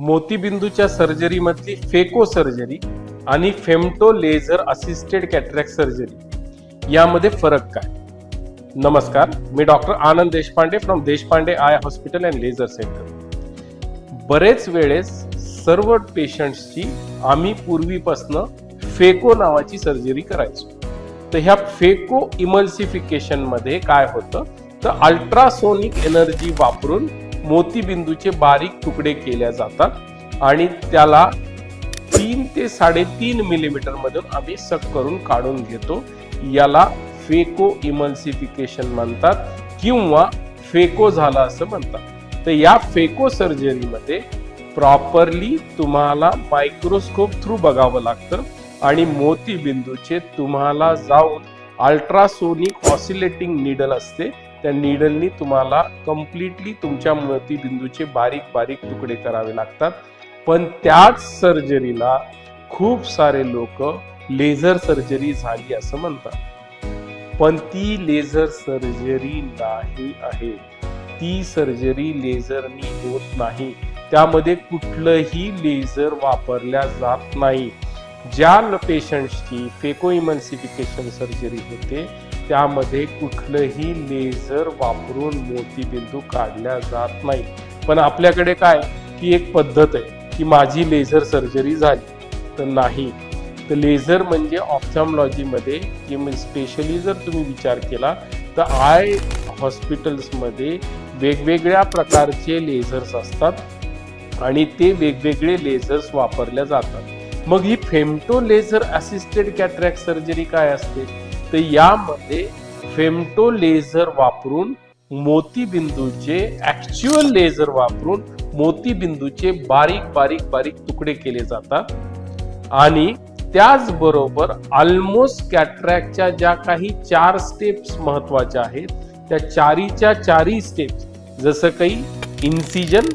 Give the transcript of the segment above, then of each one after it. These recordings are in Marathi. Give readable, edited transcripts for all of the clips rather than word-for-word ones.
मोतीबिंदूच्या सर्जरीमधली फेको सर्जरी आणि femto laser assisted cataract surgery यामध्ये फरक काय? नमस्कार, मी doctor Anand Deshpande from Deshpande eye hospital and laser centre. बरेच वेळेस सर्व पेशंट्सची आम्ही पूर्वीपासनं फेको नावाची सर्जरी करायचो. तर ह्या फेको इमल्सिफिकेशन मध्ये काय होतं तर अल्ट्रासोनिक एनर्जी वापरून मोतीबिंदूचे बारीक तुकडे केल्या जातात आणि त्याला 3 ते 3.5 मिलीमीटर मधून आम्ही सक करून काढून घेतो. याला फेको इमल्सिफिकेशन म्हणतात किंवा फेको झाला असं म्हणतात. तर या फेको सर्जरीमध्ये प्रॉपरली तुम्हाला मायक्रोस्कोप थ्रू बघावं लागतं आणि मोतीबिंदूचे तुम्हाला जाऊन अल्ट्रासोनिक ऑसिलेटिंग नीडल असते, त्या नीडलनी तुम्हाला कम्प्लिटली तुमच्या मोतीबिंदूचे बारीक बारीक तुकडे करावे लागतात. पण त्याच सर्जरीला खूप सारे लोक लेझर सर्जरी झाली असं म्हणतात, पण ती लेझर सर्जरी नाही आहे. ती सर्जरी लेझरनी होत नाही, त्यामध्ये कुठलंही लेझर वापरल्या जात नाही. ज्या पेशंट्सची फेको इमल्सिफिकेशन सर्जरी होते त्यामध्ये कुठलंही लेझर वापरून मोतीबिंदू काढल्या जात नाही. पण आपल्याकडे काय की एक पद्धत आहे की माझी लेझर सर्जरी झाली, तर नाही. तर लेझर म्हणजे ऑप्थॅल्मॉलॉजीमध्ये किंवा स्पेशली जर तुम्ही विचार केला तर आय हॉस्पिटल्समध्ये वेगवेगळ्या प्रकारचे लेझर्स असतात आणि ते वेगवेगळे लेझर्स वापरल्या जातात. मग ही femto laser assisted cataract surgery काय असते तर यामध्ये फेमटो लेझर वापरून मोतीबिंदूचे ऍक्च्युअल लेझर वापरून मोतीबिंदूचे बारीक बारीक बारीक तुकडे केले जातात आणि त्याचबरोबर ऑलमोस्ट कॅटरॅक्टच्या ज्या काही 4 स्टेप्स महत्वाच्या आहेत त्या चारही स्टेप्स, जसं काही इन्सिजन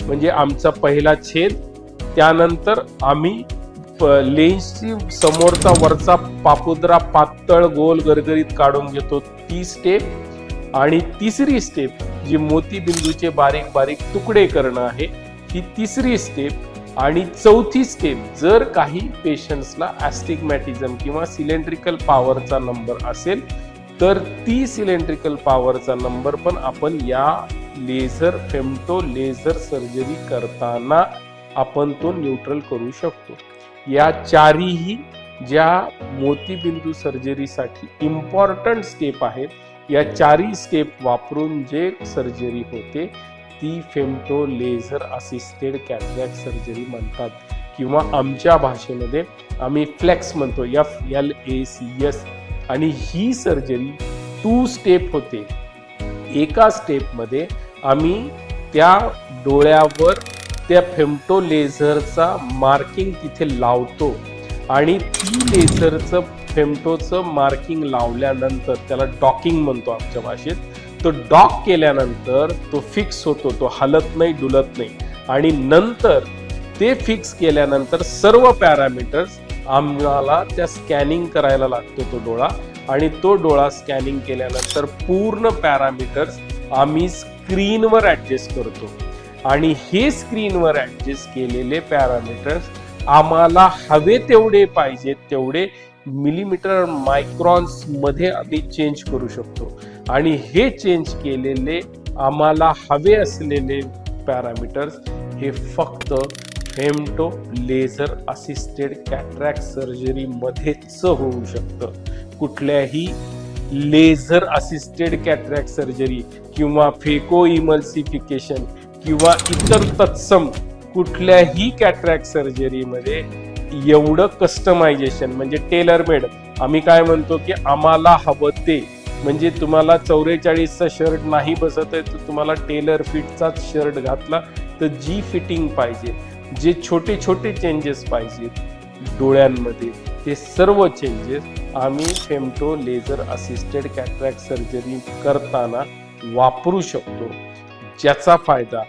म्हणजे आमचा पहिला छेद, त्यानंतर आम्ही लेन्सची समोरचा वरचा पापुद्रा पातळ गोल गरगरीत काढून घेतो, ती स्टेप. आणि तिसरी स्टेप जी मोतीबिंदूचे बारीक बारीक तुकडे करणं आहे ती तिसरी स्टेप. आणि चौथी स्टेप जर काही पेशंट्सला ॲस्टिग्मॅटिझम किंवा सिलेंड्रिकल पॉवरचा नंबर असेल तर ती सिलेंड्रिकल पॉवरचा नंबर पण आपण या लेझर फेमटो लेझर सर्जरी करताना आपण तो न्यूट्रल करू शकतो. या चारही ज्या मोतीबिंदू सर्जरीसाठी इम्पॉर्टंट स्टेप आहेत, या चारही स्टेप वापरून जे सर्जरी होते ती femto laser assisted cataract surgery म्हणतात किंवा आमच्या भाषेमध्ये आम्ही फ्लेक्स म्हणतो, FLACS. आणि ही सर्जरी 2 स्टेप होते. एका स्टेपमध्ये आम्ही त्या डोळ्यावर त्या फेमटो लेझरचा मार्किंग तिथे लावतो आणि ती लेझरचं फेमटोचं मार्किंग लावल्यानंतर त्याला डॉकिंग म्हणतो आमच्या भाषेत. तो डॉक केल्यानंतर तो फिक्स होतो, तो हलत नाही डुलत नाही. आणि नंतर ते फिक्स केल्यानंतर सर्व पॅरामीटर्स आम्हाला त्या स्कॅनिंग करायला लागतो तो डोळा, आणि तो डोळा स्कॅनिंग केल्यानंतर पूर्ण पॅरामीटर्स आम्ही स्क्रीनवर ऍडजस्ट करतो. आणि हे स्क्रीनवर ऍडजस्ट केलेले पॅरामीटर्स आम्हाला हवे तेवढे पाहिजेत तेवढे मिलीमीटर मायक्रॉन्स मध्ये आम्ही चेंज करू शकतो. आणि हे चेंज केलेले आम्हाला हवे असलेले पॅरामीटर्स हे फक्त femto laser assisted cataract surgery मध्येच होऊ शकतं. कुठल्याही लेझर असिस्टेड कॅटरॅक्ट सर्जरी किंवा फेको इमल्सिफिकेशन किंवा इतर तत्सम कुठल्याही कॅटरॅक्ट सर्जरीमध्ये एवढं कस्टमायझेशन म्हणजे टेलर मेड, आम्ही काय म्हणतो की आम्हाला हवं ते, म्हणजे तुम्हाला 44चा शर्ट नाही बसत आहे तर तुम्हाला टेलर फिटचाच शर्ट घातला तर जी फिटिंग पाहिजे, जे छोटे छोटे चेंजेस पाहिजेत डोळ्यांमध्ये ते सर्व चेंजेस आम्ही femto laser assisted cataract surgery करताना वापरू शकतो, ज्याचा फायदा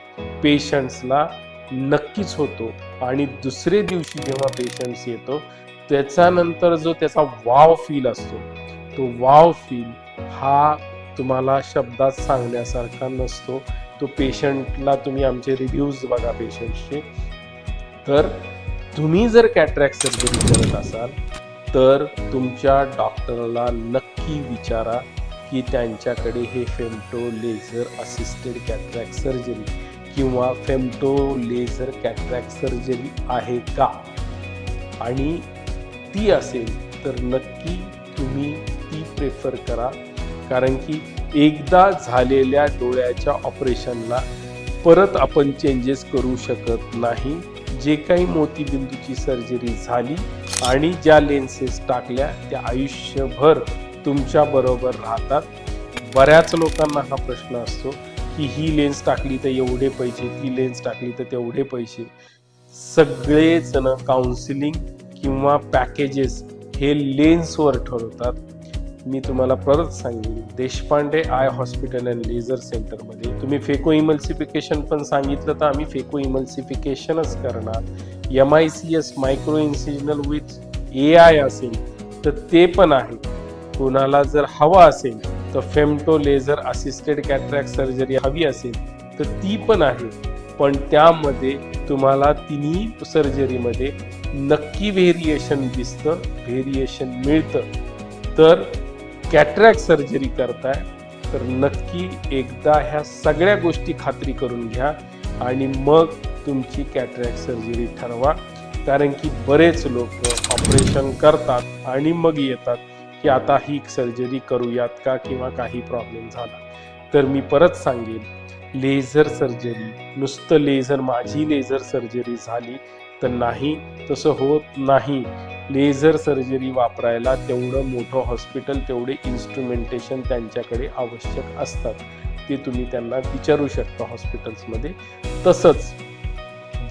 पेशंट्सला नक्कीच होतो. आणि दुसरे दिवशी जेव्हा पेशंट्स येतो त्याच्यानंतर जो त्याचा वाव फील असतो तो वाव फील हा तुम्हाला शब्दात सांगण्यासारखा नसतो. तो पेशंटला तुम्ही आमचे रिव्ह्यूज बघा पेशंटचे. तर तुम्ही जर कॅटरॅक्ट सर्जरी करत असाल तर तुमच्या डॉक्टरला नक्की विचारा की त्यांच्याकडे हे femto laser assisted cataract surgery किंवा फेमटो लेझर कॅटरॅक्ट सर्जरी आहे का, आणि ती असेल तर नक्की तुम्ही ती प्रेफर करा. कारण की एकदा झालेल्या डोळ्याच्या ऑपरेशनला परत आपण चेंजेस करू शकत नाही. जे काही मोतीबिंदूची सर्जरी झाली आणि ज्या लेन्सेस टाकल्या त्या आयुष्यभर तुमच्या बरोबर राहतात. बऱ्याच लोकांना हा प्रश्न असतो की ही लेन्स टाकली तर एवढे पैसे, ती लेन्स टाकली तर तेवढे पैसे. सगळेजण काउन्सिलिंग किंवा पॅकेजेस हे लेन्सवर ठरवतात. मी तुम्हाला परत सांगेन, Deshpande eye hospital and laser सेंटरमध्ये तुम्ही फेको इमल्सिफिकेशन पण सांगितलं तर आम्ही फेको इमल्सिफिकेशनच करणार. MICS मायक्रो इन्सिजनल विथ AI असेल तर ते पण आहे. कोणाला जर हवा असेल तर femto laser assisted cataract surgery हवी असेल तर ती पण आहे. पण त्यामध्ये तुम्हाला तिन्ही सर्जरीमध्ये नक्की व्हेरिएशन दिसतं, व्हेरिएशन मिळतं. तर कॅटरॅक्ट सर्जरी करताय तर नक्की एकदा ह्या सगळ्या गोष्टी खात्री करून घ्या आणि मग तुमची कॅटरॅक्ट सर्जरी ठरवा. कारण की बरेच लोक ऑपरेशन करतात आणि मग येतात की आता ही सर्जरी करूयात का किंवा काही प्रॉब्लेम झाला. तर मी परत सांगेन, लेझर सर्जरी नुसतं लेझर माझी लेझर सर्जरी झाली तर नाही, तसं होत नाही. लेझर सर्जरी वापरायला तेवढं मोठं हॉस्पिटल, तेवढे इन्स्ट्रुमेंटेशन त्यांच्याकडे आवश्यक असतात. ते तुम्ही त्यांना विचारू शकता हॉस्पिटल्समध्ये. तसंच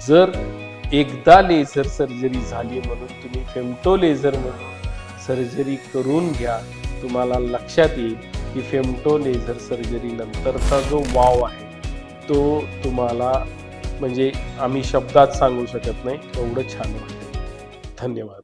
जर एकदा लेझर सर्जरी झाली म्हणून तुम्ही फेमटो लेझर म्हणून सर्जरी करून घ्या. तुम्हाला लक्षात येईल की फेमटो लेझर सर्जरी नंतरचा जो वाव आहे तो तुम्हाला म्हणजे आम्ही शब्दात सांगू शकत नाही, एवढं छान वाटतं. धन्यवाद.